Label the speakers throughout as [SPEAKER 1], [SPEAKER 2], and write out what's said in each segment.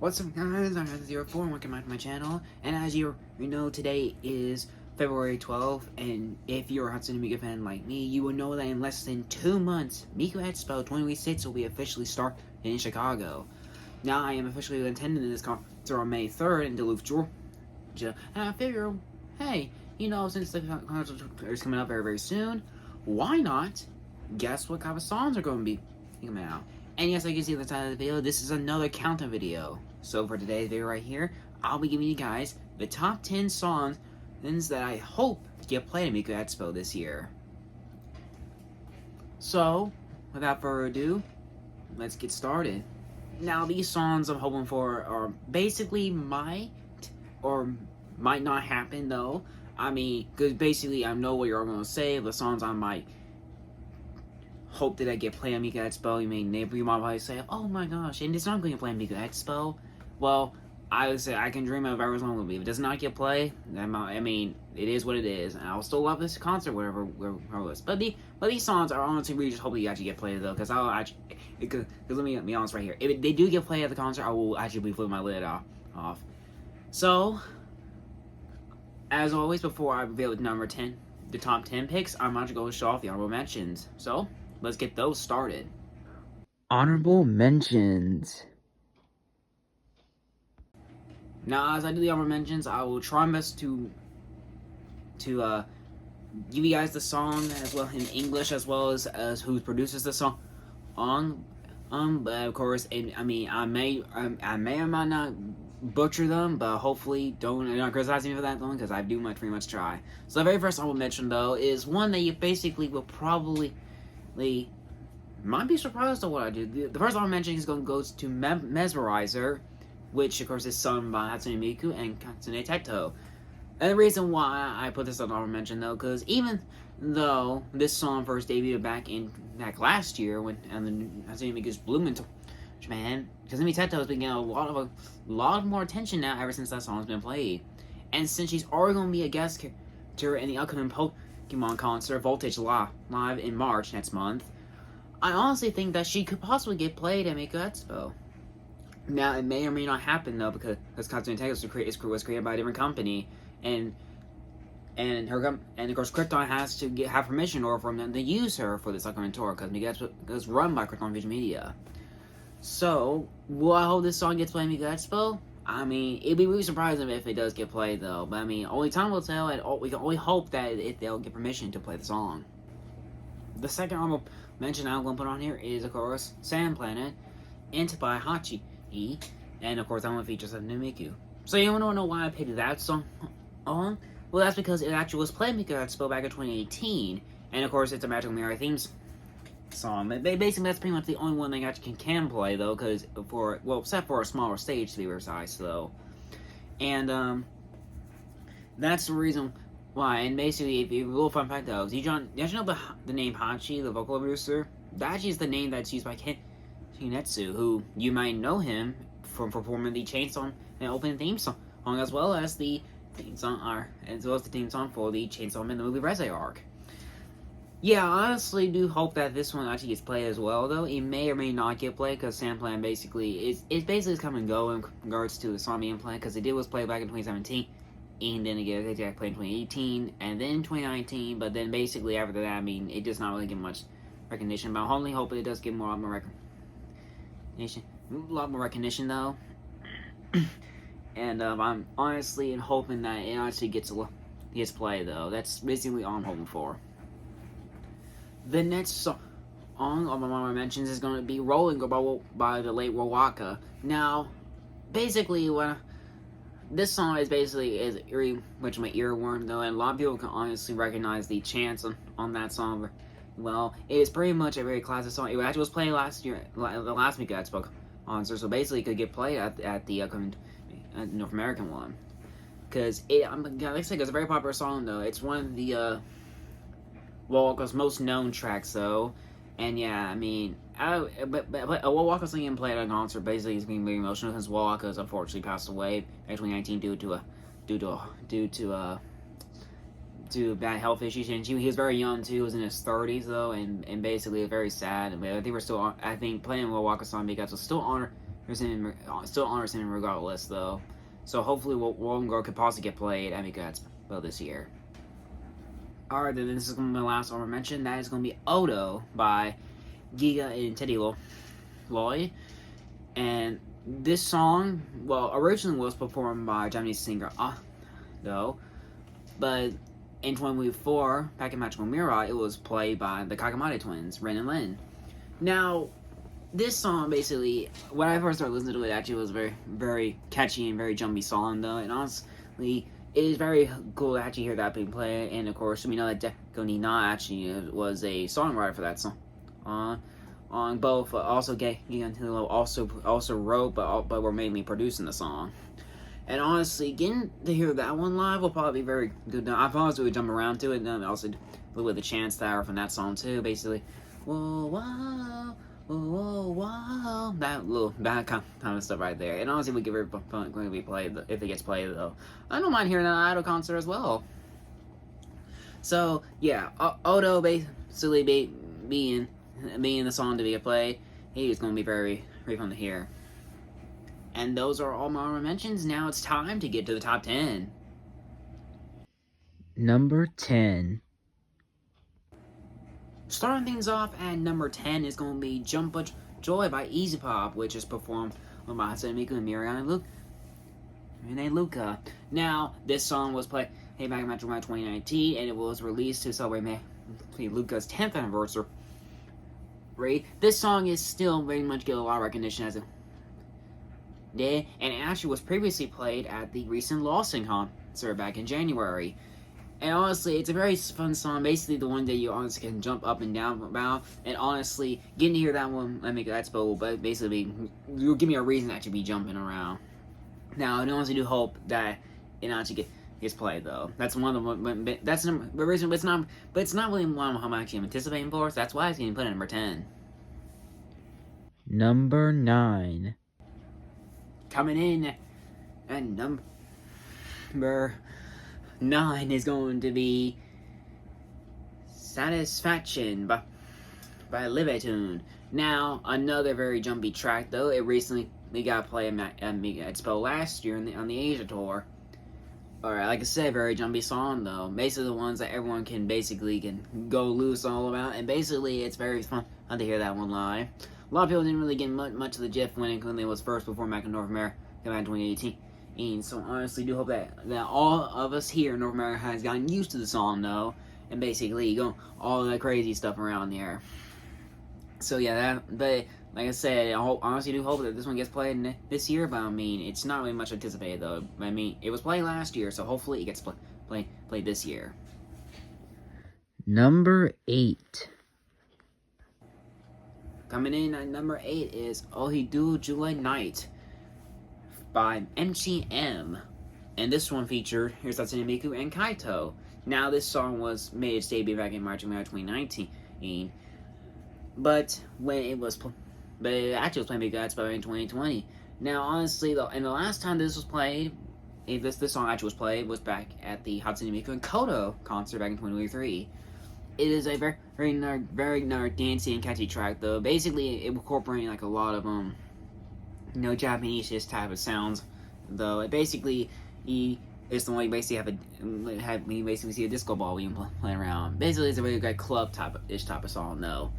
[SPEAKER 1] What's up, guys? I'm Zero4 and welcome back to my channel. And as you know, today is February 12th, and if you're a Hatsune Miku fan like me, you will know that in less than 2 months, Miku Expo 2026 will be officially started in Chicago. Now, I am officially attending this concert on May 3rd in Duluth, Georgia, and I figure, hey, since the concert is coming up very, very soon, why not guess what kind of songs are going to be coming out? And yes, like you see at the title of the video, this is another countdown video. So for today's video right here, I'll be giving you guys the top 10 songs that I hope get played at Miku Expo this year. So, without further ado, let's get started. Now, these songs I'm hoping for are basically might or might not happen, though. I mean, because basically I know what you're all going to say. The songs I might hope that I get played at Miku Expo. You might probably say, oh my gosh, and it's not going to play at Miku Expo. Well, I would say I can dream of every song will be. If it does not get played, I mean, it is what it is. And I'll still love this concert, whatever it was. But these songs are honestly really just hoping you actually get played, though. Because let me be honest right here. If they do get played at the concert, I will actually be flipping my lid off. So, as always, before I reveal number 10, the top 10 picks, I'm going to go show off the honorable mentions. So, let's get those started. Honorable mentions. Now, as I do the honorable mentions, I will try my best to give you guys the song as well in English, as well as who produces the song. But of course, I may or might not butcher them, but hopefully don't criticize me for that one, because I do pretty much try. So the very first honorable mention, though, is one that you basically will probably might be surprised at what I do. The first honorable mention is going to go to Mesmerizer, which of course is sung by Hatsune Miku and Katsune Teto. And the reason why I put this on honorable mention, though, because even though this song first debuted back last year when Hatsune Miku's Bloom into Japan, Katsune Teto has been getting a lot more attention now ever since that song's been played. And since she's already going to be a guest character in the upcoming Pokemon concert Voltage Live in March next month, I honestly think that she could possibly get played at Miku Expo. Now, it may or may not happen, though, because Katsune Teto was created by a different company, and of course Krypton has to have permission or from them to use her for this upcoming tour, because Miku Expo is run by Krypton Vision Media. So, will I hope this song gets played at Miku Expo? I mean, it'd be really surprising if it does get played, though. But I mean, only time will tell, and we can only hope that they'll get permission to play the song. The second honorable mention I'm going to put on here is, of course, Sand Planet, Into by Hachi. And of course, that one features a new Miku. So you want to know why I picked that song on? Well, that's because it actually was played at Miku Expo back in 2018, and of course, it's a Magical Mirror themes song. Basically, that's pretty much the only one they actually can play, though, because except for a smaller stage, to be precise, though. And that's the reason why. And basically, if you a little fun fact, though, did you know the name Hachi, the vocal producer? That actually is the name that's used by Kinetsu, who you might know him from performing the Chainsaw and opening theme song, as well as the theme song for the Chainsaw Man the movie Reze arc. Yeah, I honestly do hope that this one actually gets played as well, though. It may or may not get played, because Sandplan basically is come and go in regards to the song being played, because was played back in 2017, and then it got played in 2018, and then 2019, but then basically after that, I mean, it does not really get much recognition, but I only hope it does get more recognition, though. And I'm honestly hoping that it actually gets played, though. That's basically all I'm hoping for. The next song on my mentions is going to be Rolling by the late Wowaka. Now, basically, this song is very much my earworm, though, and a lot of people can honestly recognize the chants on that song. Well, it is pretty much a very classic song. It actually was played last year, the last Miku Expo concert, so basically it could get played at the upcoming North American one. Because like I said, it's a very popular song, though. It's one of the Wowaka's most known tracks, though. And yeah, I mean, but Wowaka singing played at a concert basically is being very emotional, since Wowaka has unfortunately passed away in 2019 due to bad health issues, and he was very young too. He was in his 30s, though, and basically very sad. I think playing Wowaka song because was still still honors him regardless, though. So hopefully, One Girl could possibly get played at Miku Expo this year. Alright, then this is going to be my last honorable mention. That is going to be Odo by Giga and Teddy Lloyd. And this song, well, originally was performed by Japanese singer Odo, but in 2004, back in Magical Mirror, it was played by the Kakamade twins, Ren and Lin. Now, this song, basically, when I first started listening to it, actually was a very, very catchy and very jumpy song, though, and honestly, it is very cool to actually hear that being played, and of course, we know that Deko Nina actually was a songwriter for that song. On both, also Giga and Tilo also wrote, but were mainly producing the song. And honestly, getting to hear that one live will probably be very good. Now, I probably would jump around to it, and also a little bit of the chants that are from that song too. Basically, whoa, wow, whoa, wow, that kind of stuff right there. And honestly, we give it going to be played if it gets played though. I don't mind hearing an idol concert as well. So yeah, Odo basically being the song to be played, he is going to be very fun to hear. And those are all my honorable mentions. Now it's time to get to the top 10. Number 10. Starting things off at number 10 is going to be Jump Up Joy by Easy Pop, which is performed by Hatsune Miku and Mirai and Luca. Now, this song was played back in July 2019, and it was released to celebrate Luca's 10th anniversary. This song is still very much getting a lot of recognition as a and it actually was previously played at the recent Lawson concert back in January. And honestly, it's a very fun song, basically the one that you honestly can jump up and down about, and honestly, getting to hear that one at Miku Expo will basically you'll give me a reason to actually be jumping around. Now, I honestly do hope that it actually gets played, though. That's one of the that's the reason, but it's not really one I'm actually anticipating for, so that's why it's getting put at number 10. Number 9. Coming in at number 9 is going to be Satisfaction by Livetune. Now, another very jumpy track, though. It recently got played at Miku Expo last year on the Asia tour. Alright, like I said, very jumpy song, though. Basically the ones that everyone can go loose all about. And basically, it's very fun to hear that one live. A lot of people didn't really get much of the GIF when it was first performed back in North America back in 2018. So honestly, do hope that all of us here in North America has gotten used to the song, though, and basically go all the crazy stuff around there. So yeah, but like I said, I honestly do hope that this one gets played this year. But I mean, it's not really much anticipated though. I mean, it was played last year, so hopefully it gets played this year. Number 8. Coming in at number 8 is Ohidu July Night by MCM. And this one featured Hatsune Miku and Kaito. Now, this song made its debut back in March of 2019. But it actually was played by Expo in 2020. Now, honestly, though, and the last time this was played, this song actually was played, was back at the Hatsune Miku and Koto concert back in 2023. It is a very dancey and catchy track, though. Basically, it incorporating like a lot of Japanese type of sounds, though. It basically it's the one you basically you basically see a disco ball being playing around. Basically, it's a really great club type of song, though.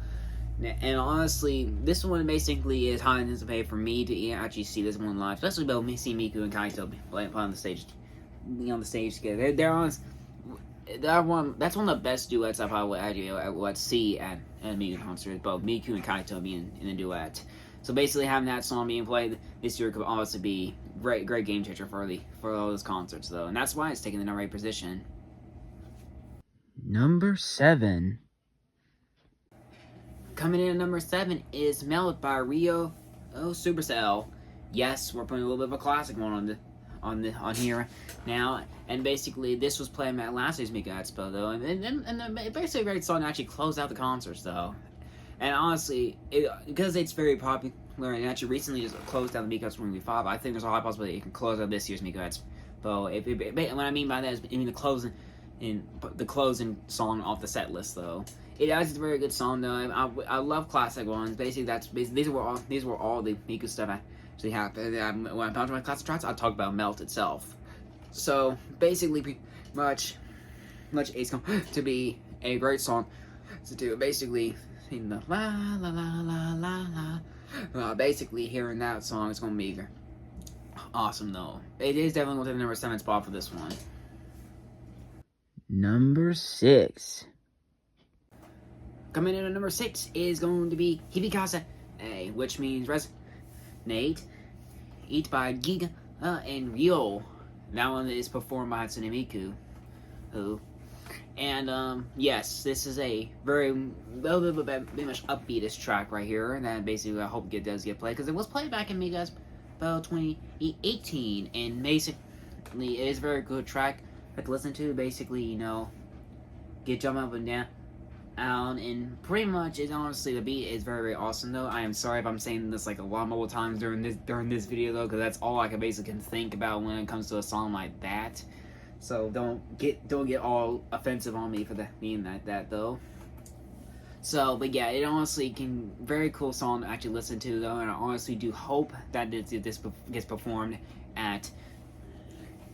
[SPEAKER 1] And honestly, this one basically is highly anticipated for me to actually see this one live, especially about me see Miku and Kaito playing on the stage together. They're honest. That's one of the best duets I probably would see at a Miku concert. Both Miku and Kaito being in a duet. So basically, having that song being played this year could obviously be great game changer for all those concerts, though, and that's why it's taking the number 8 position. Number 7. Coming in at number 7 is Melt by Rio Supercell. Yes, we're putting a little bit of a classic one on here now, and basically this was played at last year's Miku Expo, though, and basically a great song to actually close out the concerts, though. And honestly, because it's very popular and actually recently just closed down the Miku Expo 2025, I think there's a high possibility it can close out this year's Miku Expo. What I mean by that is the closing song off the set list, though. It is a very good song, though. I love classic ones. Basically, these were all the Miku stuff I when I'm talking about classic tracks, I'll talk about Melt itself. So basically, pretty much it's going to be a great song. So to basically sing the la la la la la la. Basically, hearing that song is going to be awesome, though. It is definitely within the number 7 spot for this one. Number 6. Coming in at number 6 is going to be Hibikase, which means resonate, eat by Giga and Ryo. That one is performed by Hatsune Miku. And yes, this is a very much upbeatish track right here. And that basically I hope it does get played, because it was played back in Miku Expo 2018, and basically it is a very good track to listen to. Basically, you know, get jumping up and down. And pretty much, it's honestly, the beat is very, very awesome, though. I am sorry if I'm saying this like a lot more times during this video, though, because that's all I can basically think about when it comes to a song like that. So don't get all offensive on me for that being that though. So, but yeah, it honestly very cool song to actually listen to, though, and I honestly do hope that this gets performed at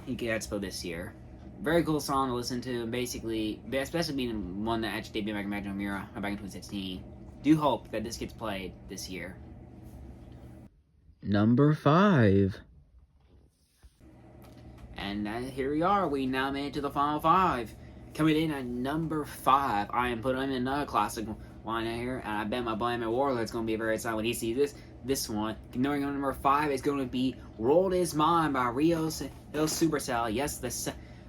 [SPEAKER 1] Miku Expo this year. Very cool song to listen to, basically, especially being one that actually debuted back in Magic Mira back in 2016. Do hope that this gets played this year. Number 5. And here we are. We now made it to the final 5. Coming in at number 5, I am putting in another classic one here, and I bet my boy Warlord's going to be very excited when he sees this one. Knowing on number 5 is going to be "World Is Mine" by Rio Supercell. Yes,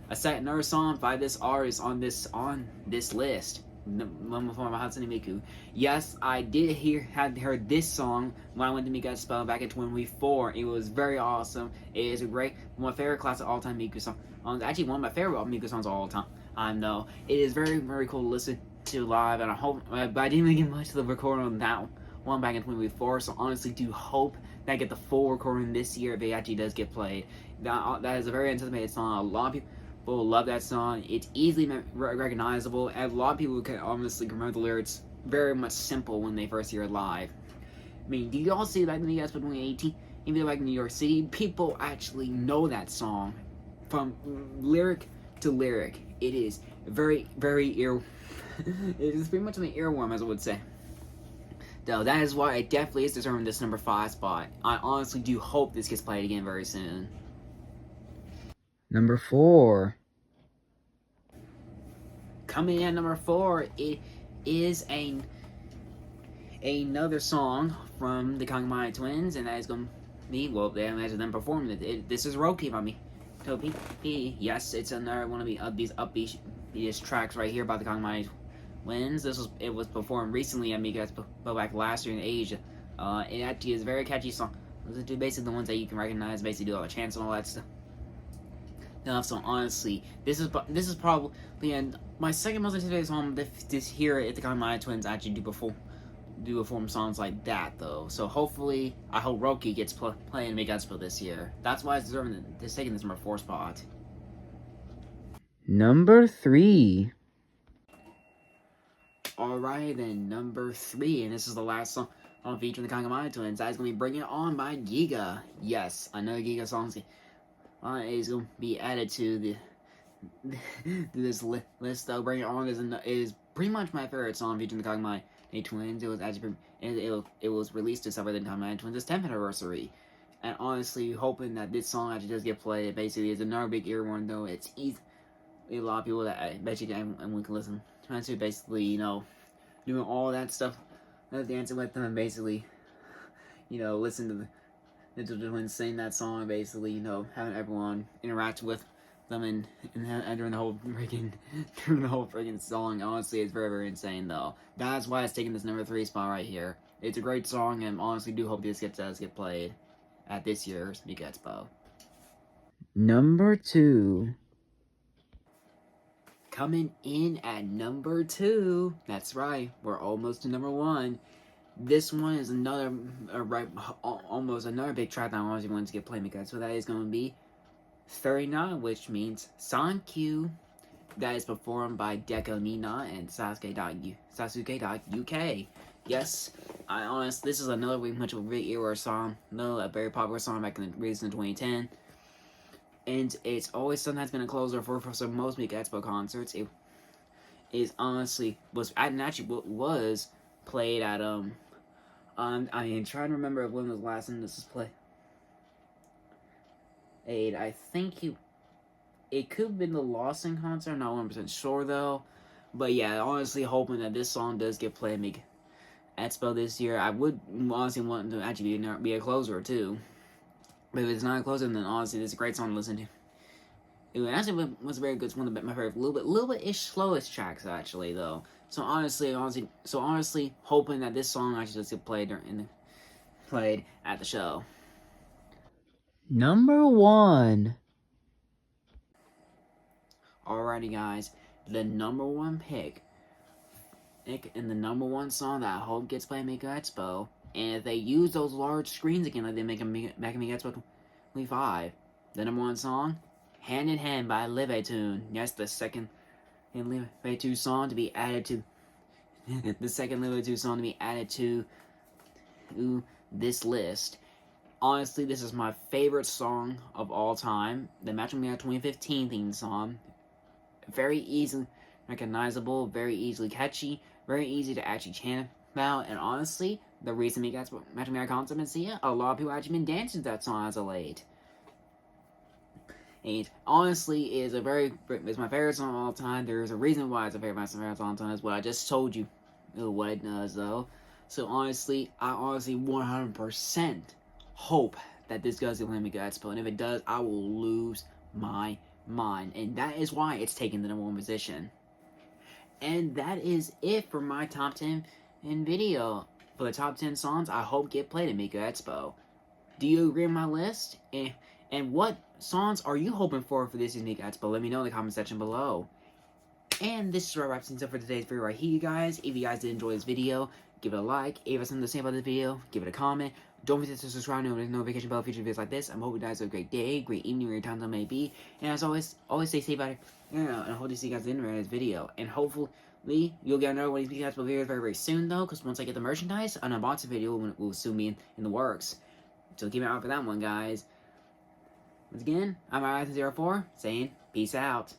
[SPEAKER 1] a another song by this artist on this list. One before Hatsune Miku. Yes, I had heard this song when I went to Miku Expo back in 2024. It was very awesome. It is one of my favorite classic all-time Miku songs. Actually, one of my favorite Miku songs of all time. I know it is very, very cool to listen to live, and I hope. But I didn't really get much of the recording on that one back in 2024. So honestly, do hope that I get the full recording this year if it actually does get played. That is a very anticipated song. A lot of people love that song. It's easily recognizable, and a lot of people can honestly remember the lyrics. Very much simple when they first hear it live. I mean, do you all see that in the Expo 2018? Even like New York City, people actually know that song from lyric to lyric. It is very, very it is pretty much an earworm, as I would say. Though that is why it definitely is deserving this number 5 spot. I honestly do hope this gets played again very soon. Number 4. Coming in at number 4, it is another song from the Kagemaya Twins, and that is going to be, well, they imagine them performing it. This is Roki by me. Topi. Yes, it's another one of these upbeat tracks right here by the Kagemaya Twins. It was performed recently at Miku Expo back last year in Asia. It actually is a very catchy song. Listen to basically the ones that you can recognize, basically do all the chants and all that stuff. So honestly, this is probably my second most anticipated song this here at the Kagemaya Twins actually do perform songs like that, though. So hopefully, I hope Roki gets playing Miku Expo this year. That's why it's deserving this taking this number 4 spot. Number 3. Alright then, number 3, and this is the last song featuring the Kagemaya Twins. That is going to be "Bring It On" by Giga. Yes, another Giga song is going to be added to this list. Though "Bring It On" is pretty much my favorite song featuring the Kagemaya Twins. It was actually it was released to celebrate the Kagemaya Twins' 10th anniversary. And honestly, hoping that this song actually does get played. Basically, it's another big earworm, though. It's easy. A lot of people that I bet you can and we can listen to, basically, you know, doing all that stuff, dancing with them, and basically, you know, listen to the Twins sing that song, basically, you know, having everyone interact with them and during the whole freaking song. Honestly, it's very, very insane, though. That's why it's taking this number 3 spot right here. It's a great song, and honestly do hope this does get played at this year's Miku Expo. Number 2. Coming in at number 2. That's right, we're almost to number 1. This one is almost another big track that I always wanted to get played because so that is going to be 39, which means Sankyu. That is performed by Deco Nina and Sasuke.UK. Yes, this is another very much of a big era song. No, a very popular song back in released in 2010. And it's always sometimes been a closer for some most Miku Expo concerts. It is honestly was played at I mean trying to remember when was the last time this was played. I think it could have been the Lawson concert, I'm not 100% sure though. But yeah, honestly hoping that this song does get played at Miku Expo this year. I would honestly want to actually be a closer too. But if it's not a closer, then honestly, this is a great song to listen to. It actually was very good. It's one of my favorite, little bit ish slowest tracks actually though. So honestly, hoping that this song actually just get played at the show. Number 1. Alrighty, guys, the number 1 pick and the number 1 song that I hope gets played at Miku Expo. And if they use those large screens again, like they make them back in Miku Expo 25, the number 1 song, Hand in Hand by Live Tune. Yes, the second Live 2 song to be added to the second Live 2 song to be added to this list. Honestly, this is my favorite song of all time. The Match with Me 2015 theme song. Very easily recognizable, very easily catchy, very easy to actually chant about, and honestly, the reason we got Match with Me concert and see it, a lot of people actually been dancing to that song as of late. And honestly, it's my favorite song of all time. There's a reason why it's my favorite song of all time. Is what I just told you what it does, though. So honestly, I 100% hope that this goes to Miku Expo, and if it does, I will lose my mind, and that is why it's taking the number 1 position. And that is it for my top 10 in video. For the top 10 songs I hope get played at Miku Expo. Do you agree with my list? And what songs are you hoping for this Miku Expo? Let me know in the comment section below. And this is where I wrap things up for today's video right here, you guys. If you guys did enjoy this video, give it a like. If you have something to say about this video, give it a comment. Don't forget to subscribe and hit the notification bell for future videos like this. I'm hoping you guys have a great day, great evening, whatever time it may be. And as always stay safe out here. And I hope to see you guys in the end of this video. And hopefully, you'll get another one of these videos very, very soon, though. Because once I get the merchandise, an unboxing video will soon be in the works. So keep an eye out for that one, guys. Once again, I'm Horizon04 saying peace out.